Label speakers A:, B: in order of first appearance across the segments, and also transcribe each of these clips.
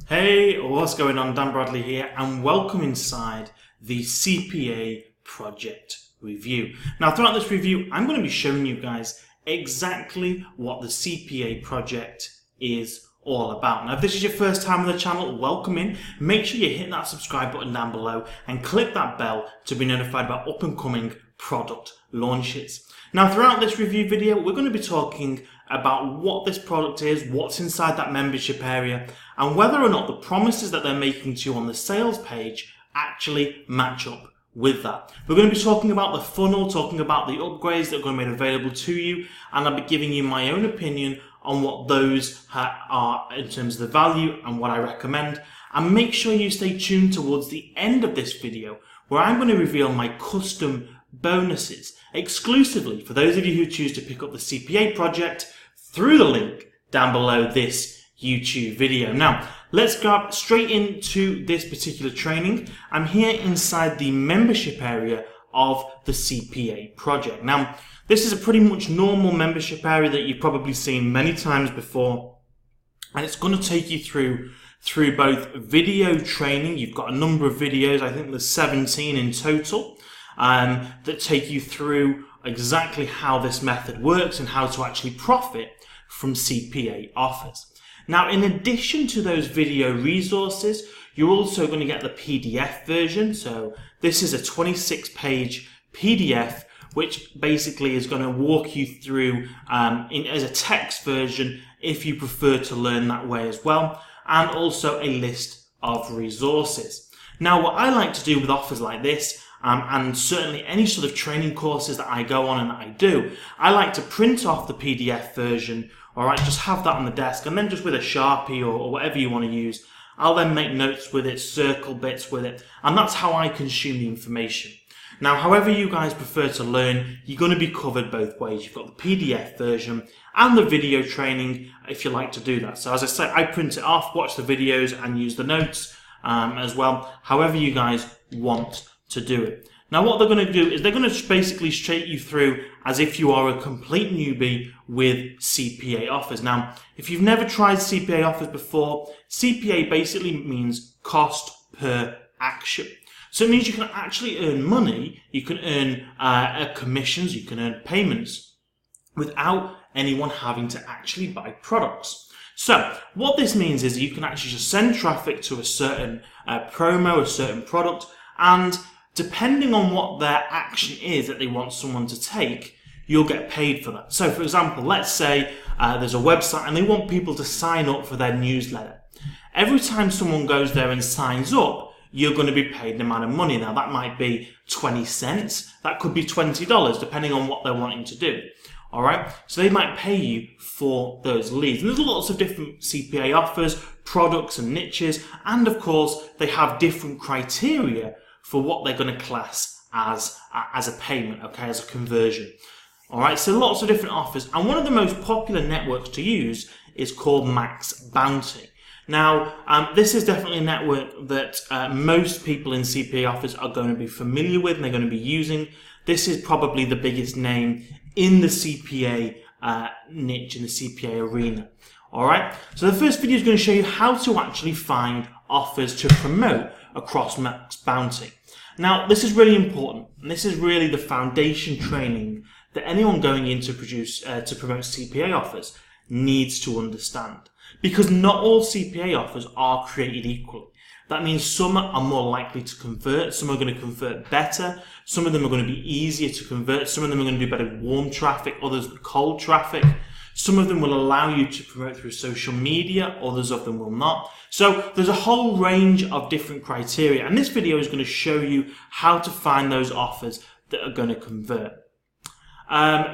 A: Hey, what's going on? Dan Bradley here, and welcome inside the CPA Project Review. Now, throughout this review, I'm going to be showing you guys exactly what the CPA project is all about. Now, if this is your first time on the channel, welcome in. Make sure you hit that subscribe button down below and click that bell to be notified about up and coming product launches. Now, throughout this review video, we're going to be talking about what this product is, what's inside that membership area, and whether or not the promises that they're making to you on the sales page actually match up with that. We're going to be talking about the funnel, talking about the upgrades that are going to be made available to you, and I'll be giving you my own opinion on what those are in terms of the value and what I recommend. And make sure you stay tuned towards the end of this video, where I'm going to reveal my custom bonuses exclusively for those of you who choose to pick up the CPA project through the link down below this YouTube video. Now, let's go straight into this particular training. I'm here inside the membership area of the CPA project. Now, this is a pretty much normal membership area that you've probably seen many times before, and it's going to take you through both video training. You've got a number of videos, I think there's 17 in total, that take you through exactly how this method works and how to actually profit from CPA offers. Now, in addition to those video resources, you're also going to get the PDF version. So this is a 26-page PDF, which basically is going to walk you through as a text version if you prefer to learn that way as well, and also a list of resources. Now, what I like to do with offers like this, and certainly any sort of training courses that I go on and that I do, I like to print off the PDF version, alright, just have that on the desk, and then just with a Sharpie or whatever you want to use, I'll then make notes with it, circle bits with it, and that's how I consume the information. Now, however you guys prefer to learn, you're going to be covered both ways. You've got the PDF version and the video training if you like to do that. So as I say, I print it off, watch the videos, and use the notes as well, however you guys want to do it. Now, what they're going to do is they're going to basically straight you through as if you are a complete newbie with CPA offers. Now, if you've never tried CPA offers before, CPA basically means cost per action. So it means you can actually earn money, you can earn commissions, you can earn payments without anyone having to actually buy products. So what this means is you can actually just send traffic to a certain promo, a certain product, and depending on what their action is that they want someone to take, you'll get paid for that. So for example, let's say there's a website and they want people to sign up for their newsletter. Every time someone goes there and signs up, you're going to be paid an amount of money. Now, that might be 20 cents. That could be $20, depending on what they're wanting to do. All right. So they might pay you for those leads. And there's lots of different CPA offers, products and niches. And of course, they have different criteria for what they're going to class as a payment, okay, as a conversion. All right. So lots of different offers. And one of the most popular networks to use is called Max Bounty. Now, this is definitely a network that most people in CPA offers are going to be familiar with and they're going to be using. This is probably the biggest name in the CPA niche, in the CPA arena. All right. So the first video is going to show you how to actually find offers to promote across Max Bounty. Now, this is really important, and this is really the foundation training that anyone going in to promote CPA offers needs to understand. Because not all CPA offers are created equally. That means some are more likely to convert, some are going to convert better, some of them are going to be easier to convert, some of them are going to do better with warm traffic, others with cold traffic. Some of them will allow you to promote through social media, others of them will not. So there's a whole range of different criteria, and this video is going to show you how to find those offers that are going to convert.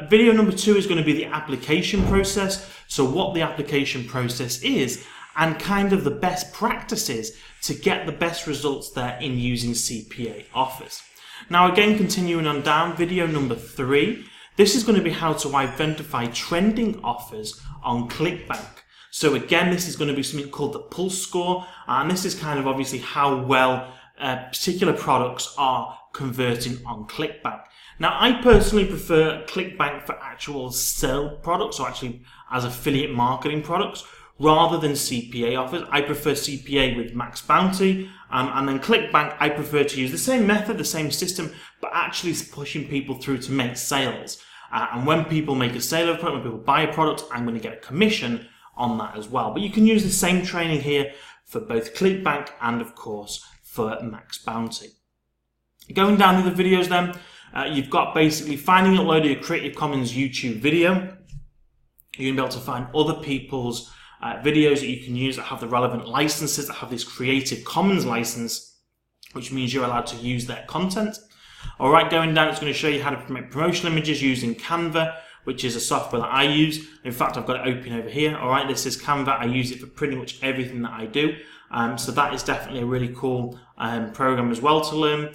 A: Video number 2 is going to be the application process. So what the application process is and kind of the best practices to get the best results there in using CPA offers. Now, again, continuing on down, video number 3, this is going to be how to identify trending offers on ClickBank. So again, this is going to be something called the Pulse Score, and this is kind of obviously how well particular products are converting on ClickBank. Now, I personally prefer ClickBank for actual sell products, or actually as affiliate marketing products, rather than CPA offers. I prefer CPA with max bounty, and then ClickBank, I prefer to use the same method, the same system, but actually pushing people through to make sales. And when people make a sale of a product, when people buy a product, I'm going to get a commission on that as well. But you can use the same training here for both ClickBank and, of course, for max bounty. Going down to the videos then, you've got basically finding and uploading a Creative Commons YouTube video. You're going to be able to find other people's videos that you can use that have the relevant licenses, that have this Creative Commons license, which means you're allowed to use their content. All right, going down, it's going to show you how to make promotional images using Canva, which is a software that I use. In fact, I've got it open over here. All right, this is Canva. I use it for pretty much everything that I do. So that is definitely a really cool program as well to learn.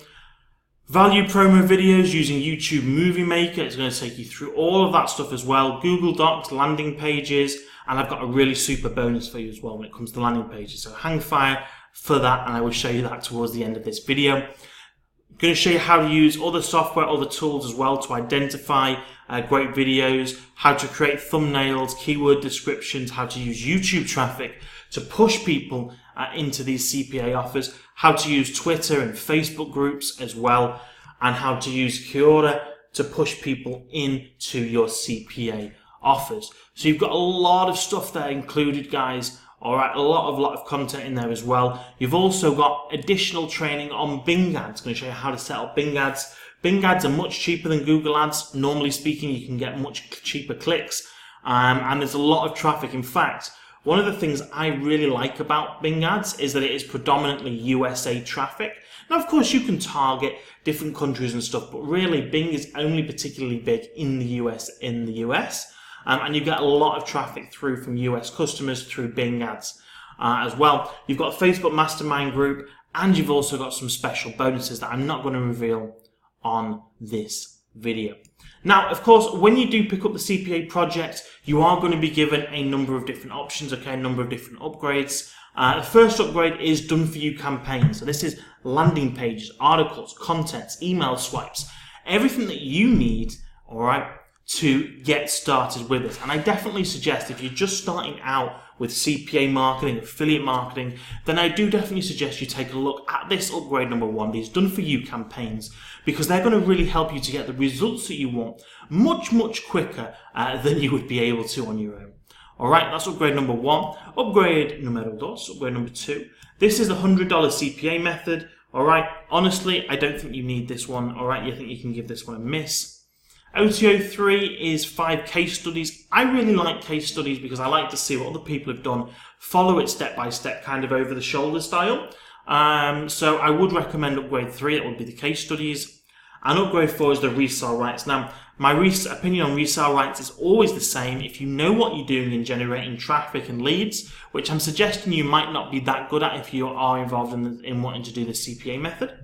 A: Value promo videos using YouTube Movie Maker. It's going to take you through all of that stuff as well. Google Docs, landing pages, and I've got a really super bonus for you as well when it comes to landing pages. So hang fire for that, and I will show you that towards the end of this video. I'm going to show you how to use other software, other tools as well to identify great videos, how to create thumbnails, keyword descriptions, how to use YouTube traffic to push people into these CPA offers, how to use Twitter and Facebook groups as well, and how to use Quora to push people into your CPA offers. So you've got a lot of stuff there included, guys. All right, a lot of content in there as well. You've also got additional training on Bing ads. I'm going to show you how to set up Bing ads. Bing ads are much cheaper than Google ads. Normally speaking, you can get much cheaper clicks, and there's a lot of traffic. In fact, one of the things I really like about Bing ads is that it is predominantly USA traffic. Now, of course, you can target different countries and stuff, but really Bing is only particularly big in the US, and you get a lot of traffic through from US customers through Bing ads as well. You've got a Facebook mastermind group, and you've also got some special bonuses that I'm not going to reveal on this video. Now, of course, when you do pick up the CPA project, you are going to be given a number of different options, okay, a number of different upgrades. The first upgrade is done for you campaigns. So this is landing pages, articles, contents, email swipes, everything that you need, all right, to get started with it. And I definitely suggest if you're just starting out with CPA marketing, affiliate marketing, then I do definitely suggest you take a look at this upgrade number 1, these done for you campaigns, because they're going to really help you to get the results that you want much, much quicker than you would be able to on your own. All right, that's upgrade number 1. Upgrade numero dos, upgrade number 2. This is the $100 CPA method. All right, honestly, I don't think you need this one. All right, you think you can give this one a miss. OTO 3 is 5 case studies. I really like case studies because I like to see what other people have done, follow it step by step, kind of over the shoulder style. So I would recommend upgrade 3, it would be the case studies. And upgrade 4 is the resale rights. Now, my opinion on resale rights is always the same. If you know what you're doing in generating traffic and leads, which I'm suggesting you might not be that good at if you are involved in wanting to do the CPA method,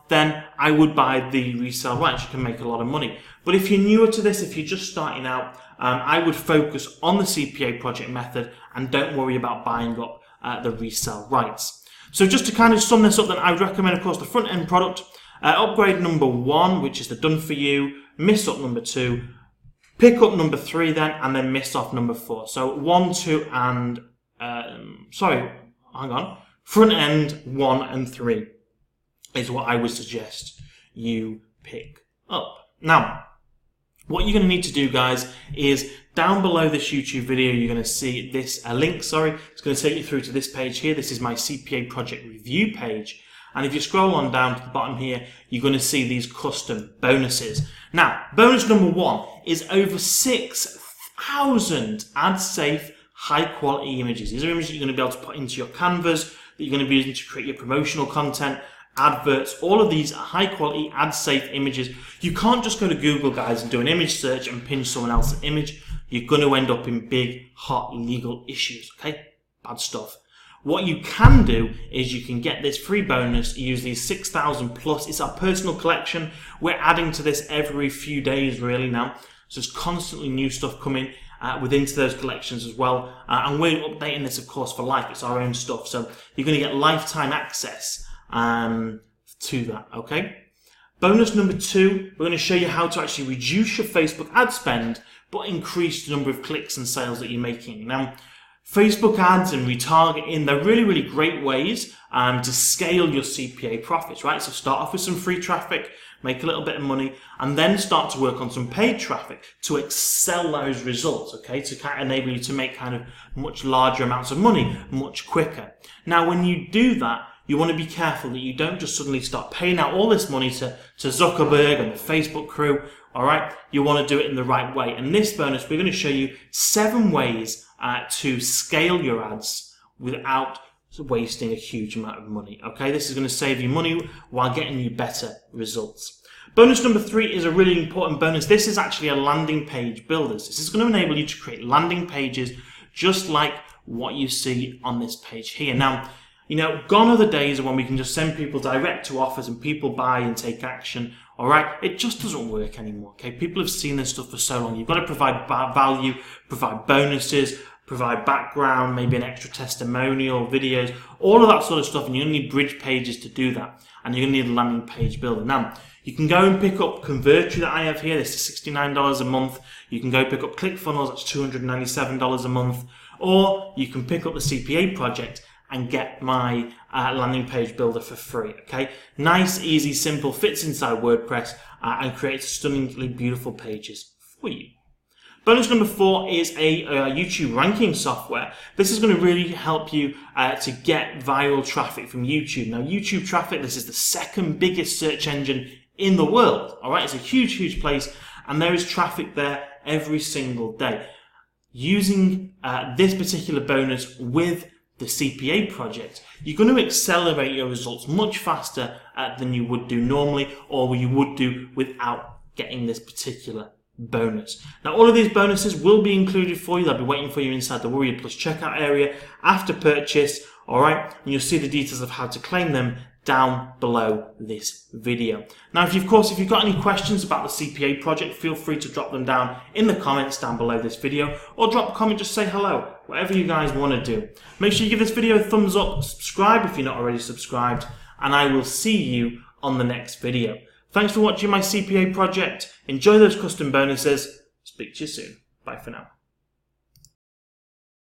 A: then I would buy the resale rights. You can make a lot of money. But if you're newer to this, if you're just starting out, I would focus on the CPA project method and don't worry about buying up the resale rights. So just to kind of sum this up, then I would recommend, of course, the front end product, upgrade number 1, which is the done for you, miss up number 2, pick up number 3 then, and then miss off number 4. So 1, 2, and front end 1 and 3. Is what I would suggest you pick up. Now, what you're going to need to do, guys, is down below this YouTube video, you're going to see this link, it's going to take you through to this page here. This is my CPA Project Review page. And if you scroll on down to the bottom here, you're going to see these custom bonuses. Now, bonus number 1 is over 6,000 ad-safe, high-quality images. These are images you're going to be able to put into your canvas, that you're going to be using to create your promotional content, adverts, all of these high quality ad safe images. You can't just go to Google, guys, and do an image search and pinch someone else's image. You're going to end up in big, hot legal issues, okay? Bad stuff. What you can do is you can get this free bonus, use these 6,000 plus. It's our personal collection. We're adding to this every few days really now. So there's constantly new stuff coming into those collections as well. And we're updating this, of course, for life. It's our own stuff. So you're going to get lifetime access to that, okay? Bonus number 2, we're going to show you how to actually reduce your Facebook ad spend, but increase the number of clicks and sales that you're making. Now, Facebook ads and retargeting, they're really, really great ways to scale your CPA profits, right? So start off with some free traffic, make a little bit of money, and then start to work on some paid traffic to excel those results, okay? To kind of enable you to make kind of much larger amounts of money much quicker. Now, when you do that, you want to be careful that you don't just suddenly start paying out all this money to Zuckerberg and the Facebook crew, all right? You want to do it in the right way. And this bonus, we're going to show you 7 ways to scale your ads without wasting a huge amount of money, okay? This is going to save you money while getting you better results. Bonus number 3 is a really important bonus. This is actually a landing page builder. This is going to enable you to create landing pages just like what you see on this page here. Now, you know, gone are the days when we can just send people direct to offers and people buy and take action, all right? It just doesn't work anymore, okay? People have seen this stuff for so long. You've got to provide value, provide bonuses, provide background, maybe an extra testimonial, videos, all of that sort of stuff, and you're going to need bridge pages to do that, and you're going to need a landing page builder. Now, you can go and pick up Convertry that I have here. This is $69 a month. You can go pick up ClickFunnels, that's $297 a month, or you can pick up the CPA Project and get my landing page builder for free, okay? Nice, easy, simple, fits inside WordPress and creates stunningly beautiful pages for you. Bonus number 4 is a YouTube ranking software. This is going to really help you to get viral traffic from YouTube. Now, YouTube traffic, this is the 2nd biggest search engine in the world, all right? It's a huge, huge place, and there is traffic there every single day. Using this particular bonus with the CPA project, you're going to accelerate your results much faster than you would do normally, or you would do without getting this particular bonus. Now, all of these bonuses will be included for you. They'll be waiting for you inside the Warrior Plus checkout area after purchase, all right? And you'll see the details of how to claim them down below this video. Now, if you've got any questions about the CPA project, feel free to drop them down in the comments down below this video, or drop a comment, just say hello, whatever you guys want to do. Make sure you give this video a thumbs up, subscribe if you're not already subscribed, and I will see you on the next video. Thanks for watching my CPA project. Enjoy those custom bonuses. Speak to you soon. Bye for now.